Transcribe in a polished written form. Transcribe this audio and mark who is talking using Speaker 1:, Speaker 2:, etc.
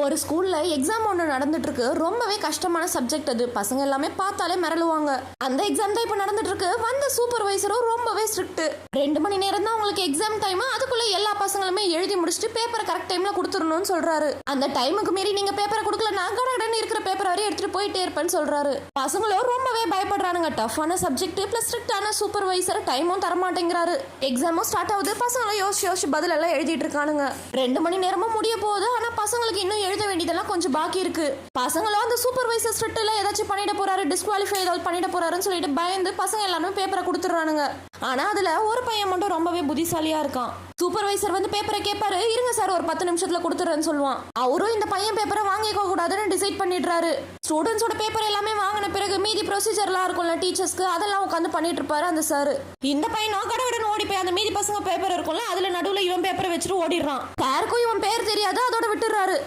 Speaker 1: ஒரு ஸ்கூல்ல எக்ஸாம் ஒன்று நடந்துட்டு இருக்கு. ரொம்பவே கஷ்டமான சப்ஜெக்ட் அது. பசங்க எல்லாமே பார்த்தாலே மிரளுவாங்க. அந்த எக்ஸாம் தான் இப்போ நடந்துட்டு இருக்கு. வந்த சூப்பர்வைசரும் ரொம்பவே ஸ்ட்ரிக்ட். 2 மணி நேரம் தான் உங்களுக்கு எக்ஸாம் டைம். அதுக்குள்ள எல்லா பசங்களுமே எழுதி முடிச்சுட்டு பேப்பரை கரெக்ட் டைம்ல கொடுத்துடணும்னு சொல்றாரு. அந்த டைமுக்கு மீறி நீங்க பேப்பரை கொடுக்கலன்னா கடகடன்னு இருக்கிற பேப்பர் வரையும் எடுத்துட்டு போயிட்டே இருப்பேன்னு சொல்றாரு. பசங்களும் ரொம்பவே பயப்படுறானுங்க. டஃப்பான சப்ஜெக்ட் பிளஸ் ஸ்ட்ரிக்டான சூப்பர்வைசர் டைமும் தர மாட்டேங்கிறாரு. எக்ஸாமும் ஸ்டார்ட் ஆகுது. பசங்களும் யோசிச்சு பதில் எல்லாம் எழுதிட்டு இருக்கானுங்க. 2 மணி நேரமும் முடிய போகுது. ஆனா பசங்களுக்கு இன்னும் எழுத வேண்டியதெல்லாம் கொஞ்சம் பாக்கி இருக்கு. பசங்களும் அந்த சூப்பர்வைசர் ஸ்ட்ரிக்ட்ல ஏதாச்சும் பண்ணிட போறாரு, டிஸ்குவாலிஃபை ஏதாவது பண்ணிட போறாருன்னு சொல்லிட்டு பயந்து பசங்க எல்லாரும் பேப்பரை கொடுத்துறானுங்க. ஆனா அதுல ஒரு பையன் மட்டும் ரொம்பவே புத்திசாலியா இருக்கான். சூப்பர்வைசர் வந்து பேப்பரை கேட்பாரு. இருங்க சார், ஒரு 10 நிமிஷத்துல கொடுத்துறேன்னு சொல்லுவான். அவரும் இந்த பையன் பேப்பரை வாங்கிக்க கூடாதுன்னு டிசைட் பண்ணிடுறாரு. ஸ்டூடெண்ட்ஸோட பேப்பர் எல்லாமே வாங்கின பிறகு மீதி ப்ரொசீஜர்லாம் இருக்கும்ல டீச்சர்ஸ்க்கு, அதெல்லாம் உட்காந்து பண்ணிட்டு இருப்பாரு அந்த சார். இந்த பையனும் கடகடன்னு ஓடி போய் அந்த மீதி பசங்க பேப்பர் இருக்கும்ல, அதுல நடுவுல இவன் பேப்பரை வச்சுட்டு ஓடிடுறான். யாருக்கும் இவன் பேர் தெரியாது, அதோட விட்டுறாரு.